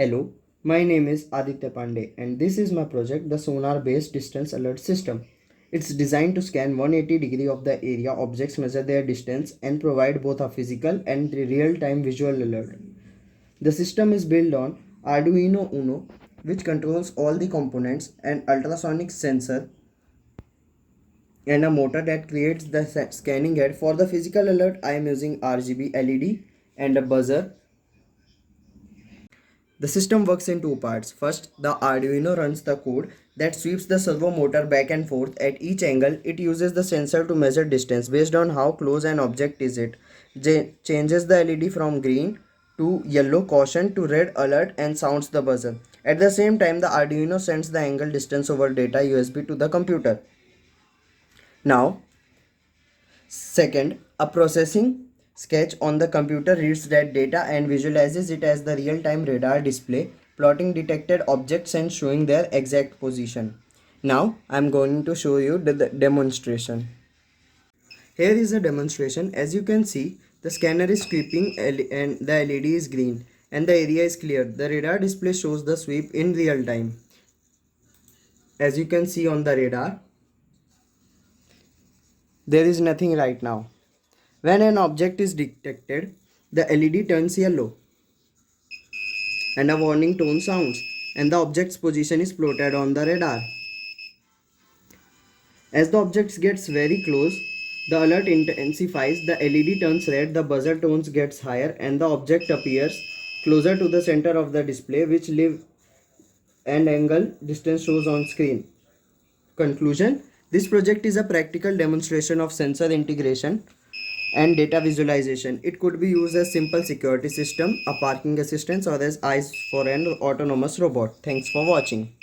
Hello, my name is Aditya Pandey and this is my project, the sonar based distance alert system. It's designed to scan 180 degree of the area objects, measure their distance and provide both a physical and real-time visual alert. The system is built on Arduino Uno, which controls all the components, an ultrasonic sensor and a motor that creates the scanning head. For the physical alert, I am using RGB LED and a buzzer. The system works in two parts. First, the Arduino runs the code that sweeps the servo motor back and forth at each angle. It uses the sensor to measure distance based on how close an object is. It changes the LED from green to yellow caution to red alert and sounds the buzzer. At the same time, the Arduino sends the angle distance over data USB to the computer. Now, second, a processing sketch on the computer reads that data and visualizes it as the real-time radar display, plotting detected objects and showing their exact position. Now, I'm going to show you the demonstration. Here is a demonstration. As you can see, the scanner is sweeping and the LED is green and the area is clear. The radar display shows the sweep in real time. As you can see on the radar, there is nothing right now. When an object is detected, the LED turns yellow and a warning tone sounds and the object's position is plotted on the radar. As the object gets very close, the alert intensifies, the LED turns red, the buzzer tones gets higher and the object appears closer to the center of the display, which live and angle distance shows on screen. Conclusion: this project is a practical demonstration of sensor integration and data visualization. It could be used as simple security system, a parking assistance, or as eyes for an autonomous robot. Thanks for watching.